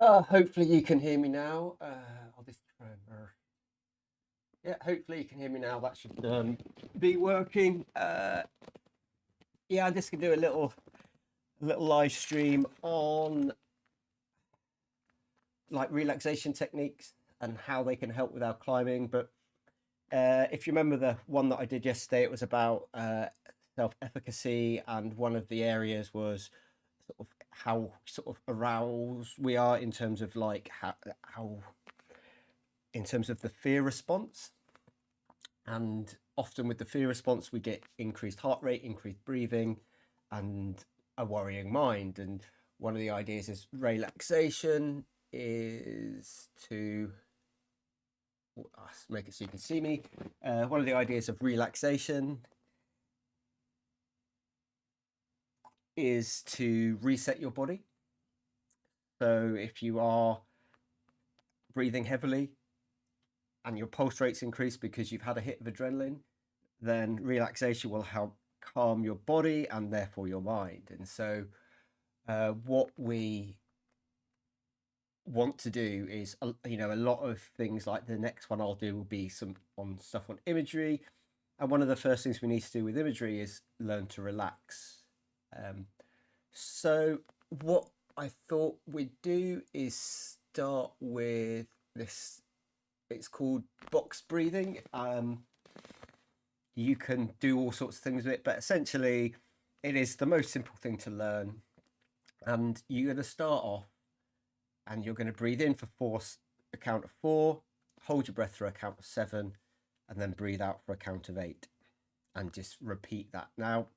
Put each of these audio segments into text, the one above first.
Hopefully you can hear me now. I'll just try yeah, hopefully you can hear me now. That should be working. Yeah, I'm just gonna do a little live stream on like relaxation techniques and how they can help with our climbing. But if you remember the one that I did yesterday, it was about self-efficacy, and one of the areas was sort of how sort of aroused we are in terms of like how in terms of the fear response. And often with the fear response, we get increased heart rate, increased breathing, and a worrying mind. And one of the ideas is relaxation is to make it so you can see me. One of the ideas of relaxation is to reset your body. So if you are breathing heavily and your pulse rates increase because you've had a hit of adrenaline, then relaxation will help calm your body and therefore your mind. And so what we want to do is, a lot of things like the next one I'll do will be some on stuff on imagery. And one of the first things we need to do with imagery is learn to relax. So what I thought we'd do is start with this. It's called box breathing. You can do all sorts of things with it, but essentially it is the most simple thing to learn. And you're going to start off and you're going to breathe in for a count of 4, hold your breath for a count of 7, and then breathe out for a count of 8, and just repeat that. Now,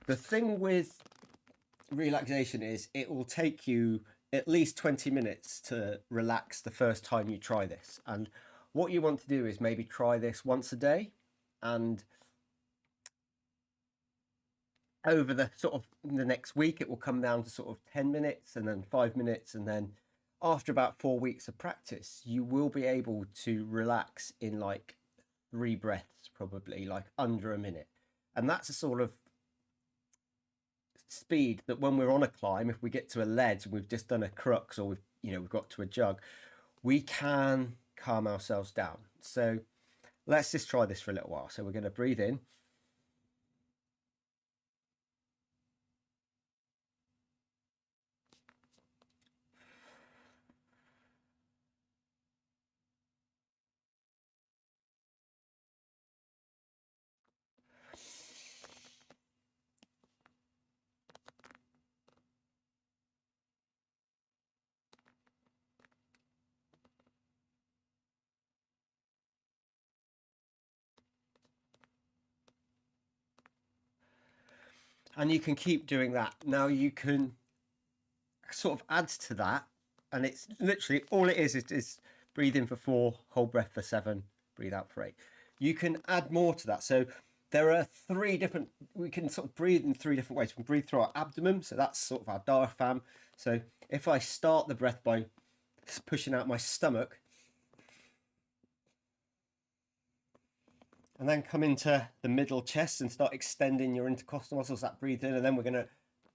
the thing with relaxation is it will take you at least 20 minutes to relax the first time you try this. And what you want to do is maybe try this once a day, and over the sort of the next week it will come down to sort of 10 minutes and then 5 minutes, and then after about 4 weeks of practice you will be able to relax in like 3 breaths, probably like under a minute. And that's a sort of speed that when we're on a climb, if we get to a ledge and we've just done a crux, or we've got to a jug, we can calm ourselves down. So let's just try this for a little while. So we're going to breathe in. And you can keep doing that. Now you can sort of add to that, and it's literally all it is breathe in for 4, hold breath for 7, breathe out for 8. You can add more to that. So there are 3 different, we can sort of breathe in 3 different ways. We can breathe through our abdomen, so that's sort of our diaphragm. So if I start the breath by pushing out my stomach, and then come into the middle chest and start extending your intercostal muscles, that breathe in, and then we're going to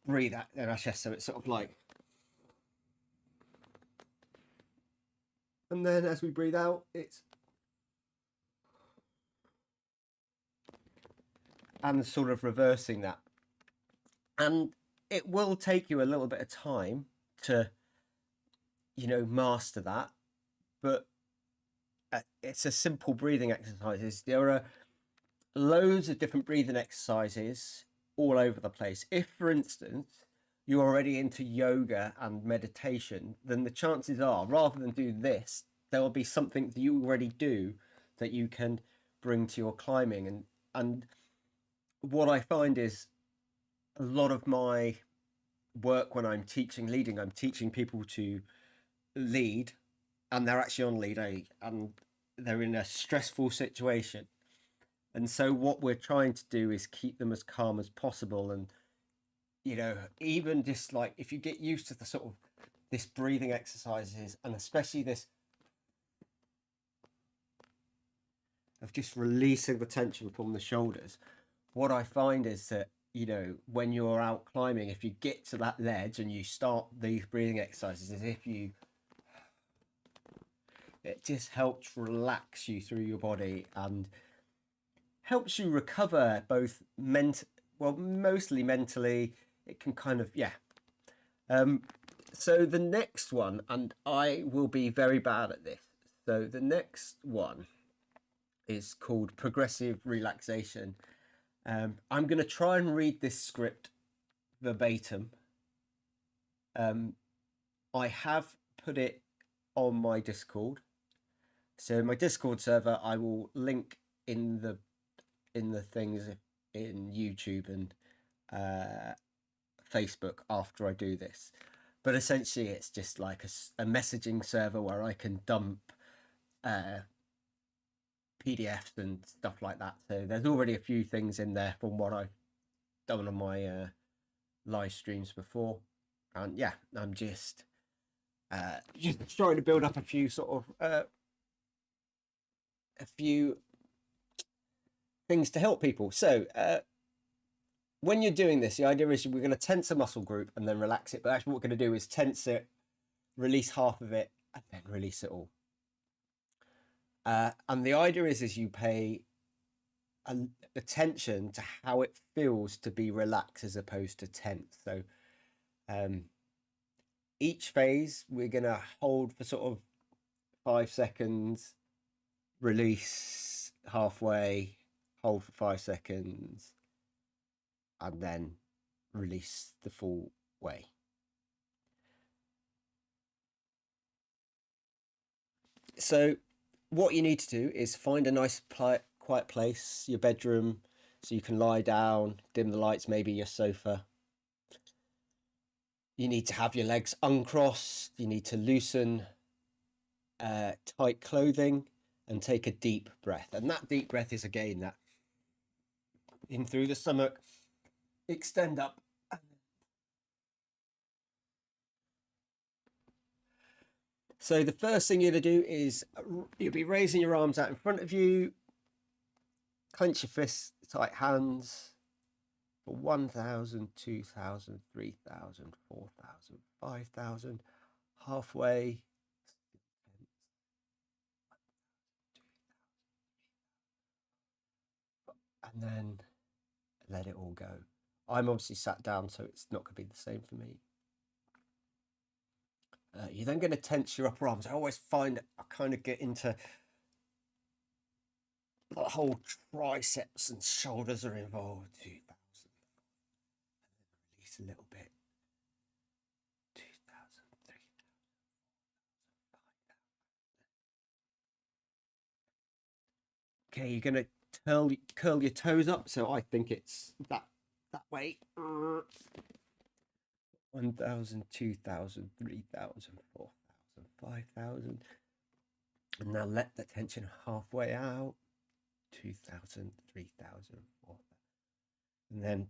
breathe out in our chest. So it's sort of like, and then as we breathe out, it's, and sort of reversing that. And it will take you a little bit of time to, master that, but it's a simple breathing exercises. There are loads of different breathing exercises all over the place. If, for instance, you're already into yoga and meditation, then the chances are, rather than do this, there will be something that you already do that you can bring to your climbing. And what I find is a lot of my work when I'm leading, I'm teaching people to lead, and they're actually on lead aid, and they're in a stressful situation. And so what we're trying to do is keep them as calm as possible. And even just like, if you get used to the sort of this breathing exercises, and especially this of just releasing the tension from the shoulders, what I find is that you know, when you're out climbing, if you get to that ledge and you start these breathing exercises, as if you, it just helps relax you through your body and helps you recover both mostly mentally. It can kind of, yeah. So the next one, and I will be very bad at this. So the next one is called progressive relaxation. I'm going to try and read this script verbatim. I have put it on my Discord. So my Discord server, I will link in the things in YouTube and Facebook after I do this. But essentially, it's just like a messaging server where I can dump PDFs and stuff like that. So there's already a few things in there from what I've done on my live streams before. And yeah, I'm just trying to build up a few sort of a few things to help people. So when you're doing this, the idea is we're going to tense a muscle group and then relax it. But actually what we're going to do is tense it, release half of it, and then release it all. And the idea is you pay attention to how it feels to be relaxed as opposed to tense. So each phase we're going to hold for sort of 5 seconds, release halfway, hold for 5 seconds, and then release the full way. So what you need to do is find a nice quiet place, your bedroom, so you can lie down, dim the lights, maybe your sofa. You need to have your legs uncrossed. You need to loosen tight clothing and take a deep breath. And that deep breath is, again, that in through the stomach, extend up. So the first thing you're going to do is you'll be raising your arms out in front of you, clench your fists, tight hands for 1,000, 2,000, 3,000, 4,000, 5,000, halfway. And then let it all go. I'm obviously sat down, so it's not going to be the same for me. You're then going to tense your upper arms. I always find I kind of get into the whole triceps and shoulders are involved. 2,000. And then release a little bit. 2,000, 3,000, 5,000. Okay, you're going to curl your toes up. So I think it's that way. 1,000, 2,000, 3,000, 4,000, 5,000. And now let the tension halfway out. 2,000, 3,000, 4,000. And then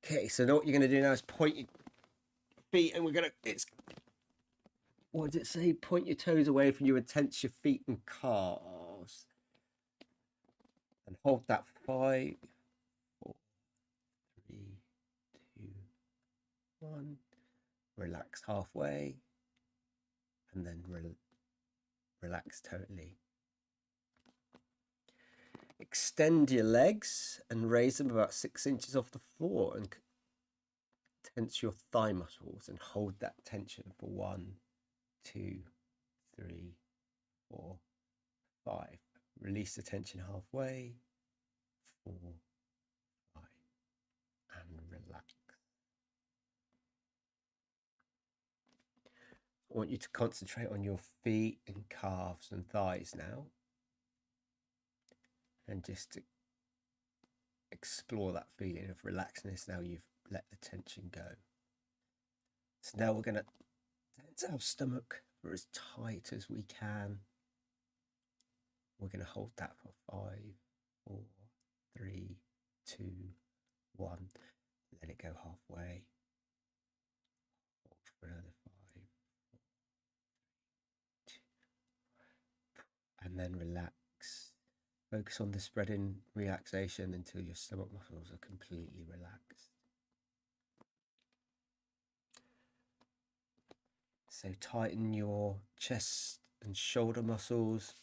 okay, so what you're going to do now is point your feet, and what does it say? Point your toes away from you and tense your feet and calves. And hold that 5, 4, 3, 2, 1. Relax halfway. And then relax totally. Extend your legs and raise them about 6 inches off the floor and tense your thigh muscles and hold that tension for 1, 2, 3, 4, 5. Release the tension halfway. 4, 5, and relax. I want you to concentrate on your feet and calves and thighs now, and just to explore that feeling of relaxedness now you've let the tension go. So now we're going to tense our stomach for as tight as we can. We're going to hold that for 5, 4, 3, 2, 1. Let it go halfway. Hold for another 5, 4, 3, 2, and and then relax. Focus on the spreading relaxation until your stomach muscles are completely relaxed. So tighten your chest and shoulder muscles.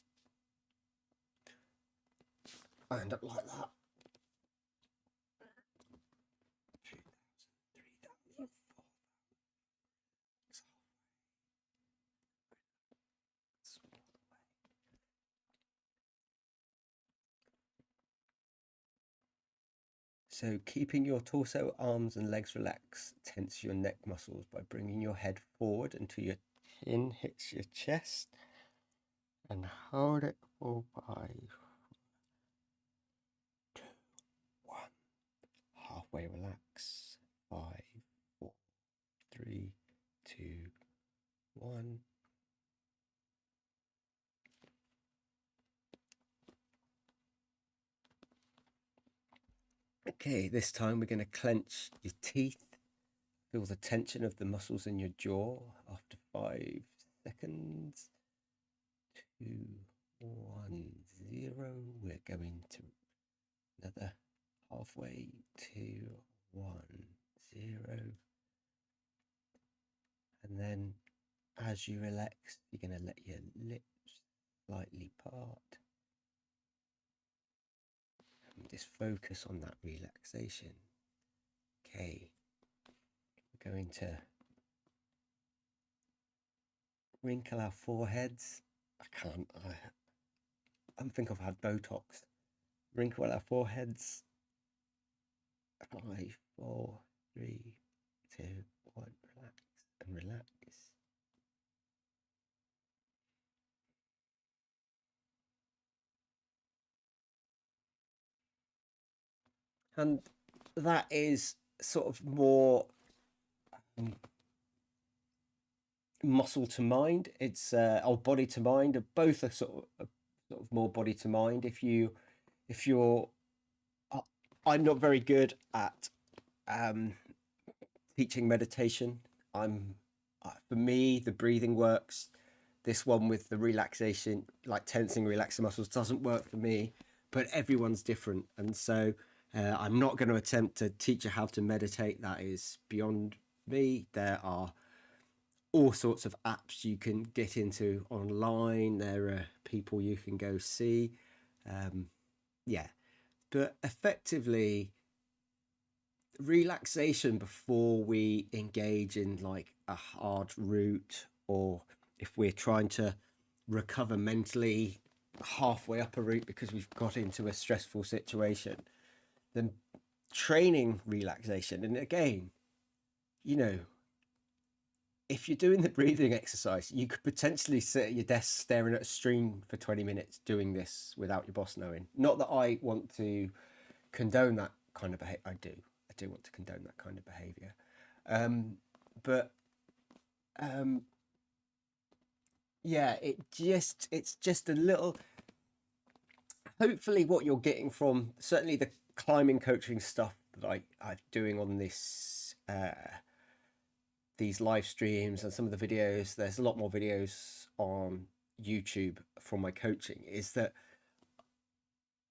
And up like that. 2,000, 3,000, 4,000. So keeping your torso, arms and legs relaxed, tense your neck muscles by bringing your head forward until your chin hits your chest, and hold it for 5, 2, 1. Halfway relax. 5, 4, 3, 2, 1. Okay, this time we're going to clench your teeth. Feel the tension of the muscles in your jaw after 5 seconds. 2, 1, 0. We're going to another halfway. 2, 1, 0. And then as you relax, you're going to let your lips slightly part. And just focus on that relaxation. Okay. We're going to wrinkle our foreheads. I don't think I've had Botox. Wrinkle our foreheads. 5, 4, 3, 2, 1. Relax and relax. And that is sort of more muscle to mind. It's or body to mind. Both are sort of more body to mind. If you're, I'm not very good at teaching meditation. For me, the breathing works. This one with the relaxation, like tensing, relaxing muscles, doesn't work for me. But everyone's different, and so I'm not going to attempt to teach you how to meditate. That is beyond me. There are all sorts of apps you can get into online. There are people you can go see. Yeah, but effectively, relaxation before we engage in like a hard route, or if we're trying to recover mentally halfway up a route because we've got into a stressful situation, then training relaxation. And again, you know, if you're doing the breathing exercise, you could potentially sit at your desk staring at a screen for 20 minutes doing this without your boss knowing. Not that I want to condone that kind of behavior. I do want to condone that kind of behavior. Yeah, it's just a little, hopefully what you're getting from certainly the climbing coaching stuff that I'm doing on this, these live streams and some of the videos, there's a lot more videos on YouTube from my coaching, is that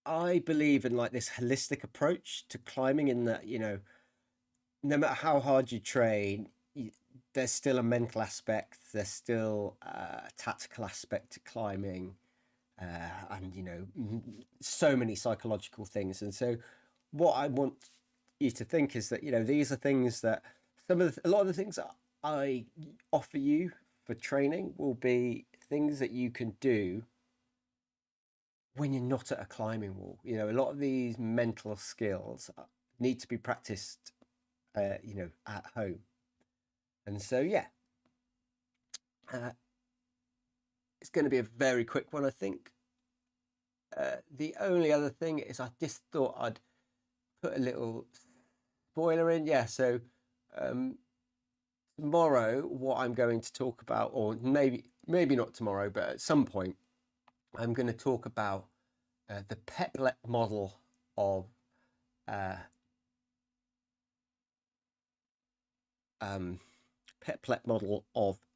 I believe in like this holistic approach to climbing, in that, you know, no matter how hard you train, there's still a mental aspect, there's still a tactical aspect to climbing, and, you know, so many psychological things. And so what I want you to think is that, you know, these are things that a lot of the things that I offer you for training will be things that you can do when you're not at a climbing wall. You know, a lot of these mental skills need to be practiced, you know, at home. And so, yeah, it's going to be a very quick one, I think. The only other thing is I just thought I'd put a little spoiler in. Yeah, so tomorrow, what I'm going to talk about, or maybe not tomorrow, but at some point, I'm going to talk about the Peplet model of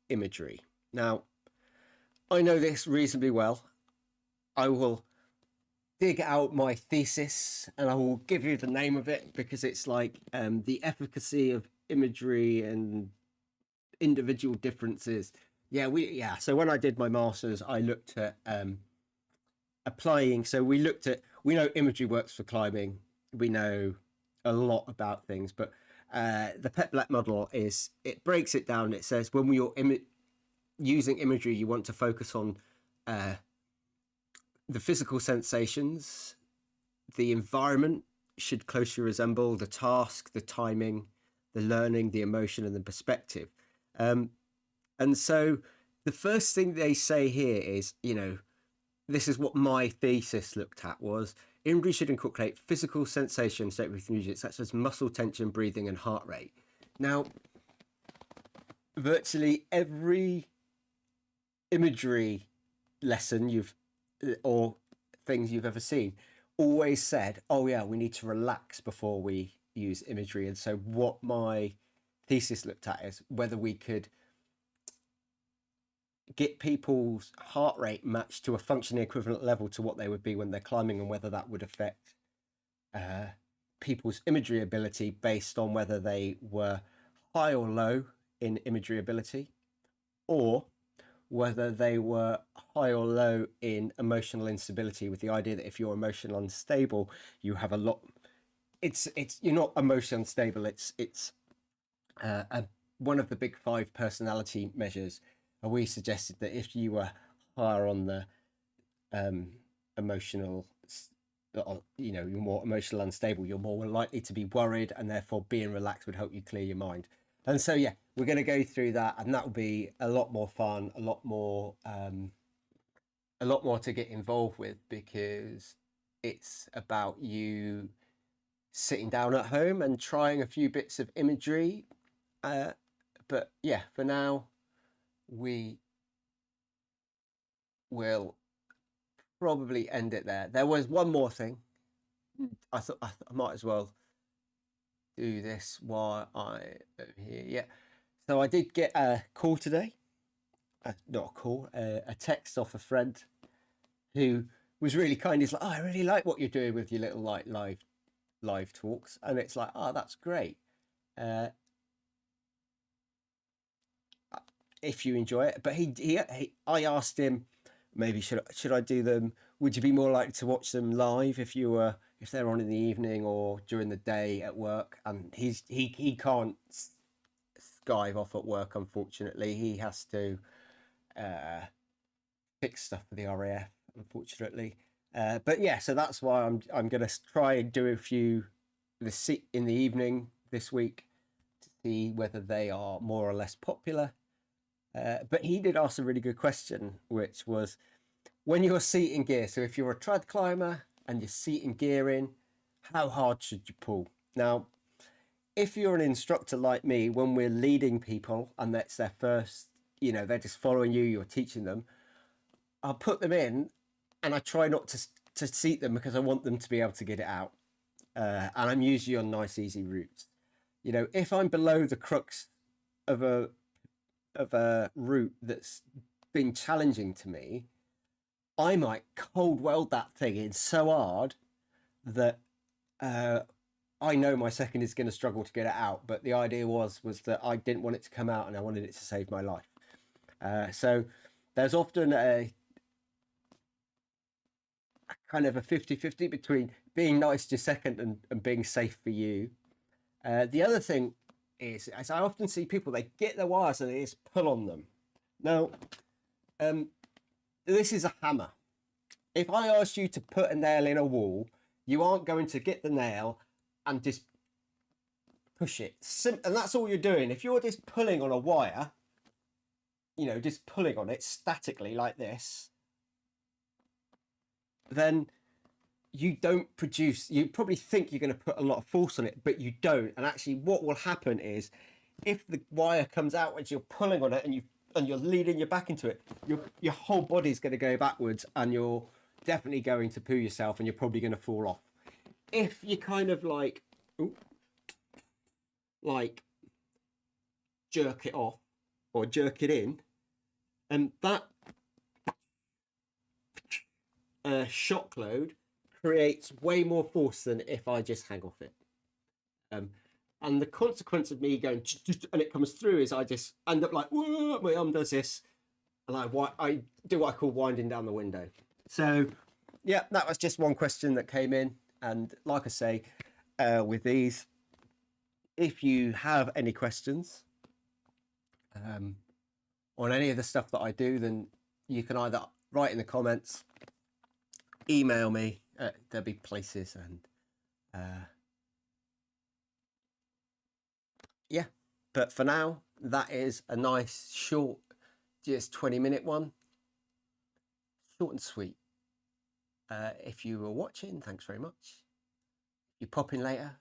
imagery. Now, I know this reasonably well. I will dig out my thesis and I will give you the name of it, because it's like the efficacy of imagery and individual differences. Yeah. So when I did my masters, I looked at applying. So we know imagery works for climbing. We know a lot about things, but the Pet Black model it breaks it down. It says when you're using imagery, you want to focus on the physical sensations. The environment should closely resemble the task, the timing, the learning, the emotion, and the perspective. And so the first thing they say here is, this is what my thesis looked at, was imagery should incorporate physical sensations with music, such as muscle tension, breathing, and heart rate. Now, virtually every imagery lesson or things you've ever seen always said, oh yeah, we need to relax before we use imagery. And so what my thesis looked at is whether we could get people's heart rate matched to a functioning equivalent level to what they would be when they're climbing, and whether that would affect people's imagery ability based on whether they were high or low in imagery ability, or whether they were high or low in emotional instability, with the idea that if you're emotionally unstable, you have a lot. It's you're not emotionally unstable. It's one of the big 5 personality measures. And we suggested that if you were higher on the emotional, you're more emotional unstable, you're more likely to be worried, and therefore being relaxed would help you clear your mind. And so, yeah, we're going to go through that, and that will be a lot more fun, a lot more to get involved with, because it's about you sitting down at home and trying a few bits of imagery. But yeah, for now, we will probably end it there. There was one more thing. I thought I might as well do this while I am here. Yeah. So I did get a call today. Not a call, a text off a friend who was really kind. He's like, oh, I really like what you're doing with your little like live talks. And it's like, oh, that's great. If you enjoy it. But I asked him, maybe should I do them? Would you be more likely to watch them live if they're on in the evening or during the day at work? And he can't skive off at work, unfortunately. He has to fix stuff for the RAF, unfortunately. But yeah, so that's why I'm gonna try and do a few in the evening this week to see whether they are more or less popular. But he did ask a really good question, which was, when you're seating gear, so if you're a trad climber and you're seating gear in, how hard should you pull? Now, if you're an instructor like me, when we're leading people and that's their first, they're just following you, you're teaching them, I'll put them in and I try not to seat them, because I want them to be able to get it out. And I'm usually on nice, easy routes. If I'm below the crux of a route that's been challenging to me, I might cold weld that thing in so hard that I know my second is going to struggle to get it out. But the idea was that I didn't want it to come out, and I wanted it to save my life. So there's often a kind of a 50-50 between being nice to second and being safe for you. The other thing is, as I often see people, they get their wires and they just pull on them. Now, this is a hammer. If I ask you to put a nail in a wall, you aren't going to get the nail and just push it. And that's all you're doing. If you're just pulling on a wire, just pulling on it statically like this, then you don't produce, you probably think you're going to put a lot of force on it, but you don't. And actually what will happen is, if the wire comes out as you're pulling on it and you're leaning your back into it, your whole body's going to go backwards, and you're definitely going to poo yourself, and you're probably going to fall off. If you kind of like jerk it off or jerk it in, and that shock load creates way more force than if I just hang off it. And the consequence of me going and it comes through is I just end up like, whoa, my arm does this, and I do what I call winding down the window. So yeah, that was just one question that came in, and like I say, with these, if you have any questions on any of the stuff that I do, then you can either write in the comments, email me, there'll be places, and yeah. But for now, that is a nice short, just 20-minute one, short and sweet. If you were watching, thanks very much. If you pop in later,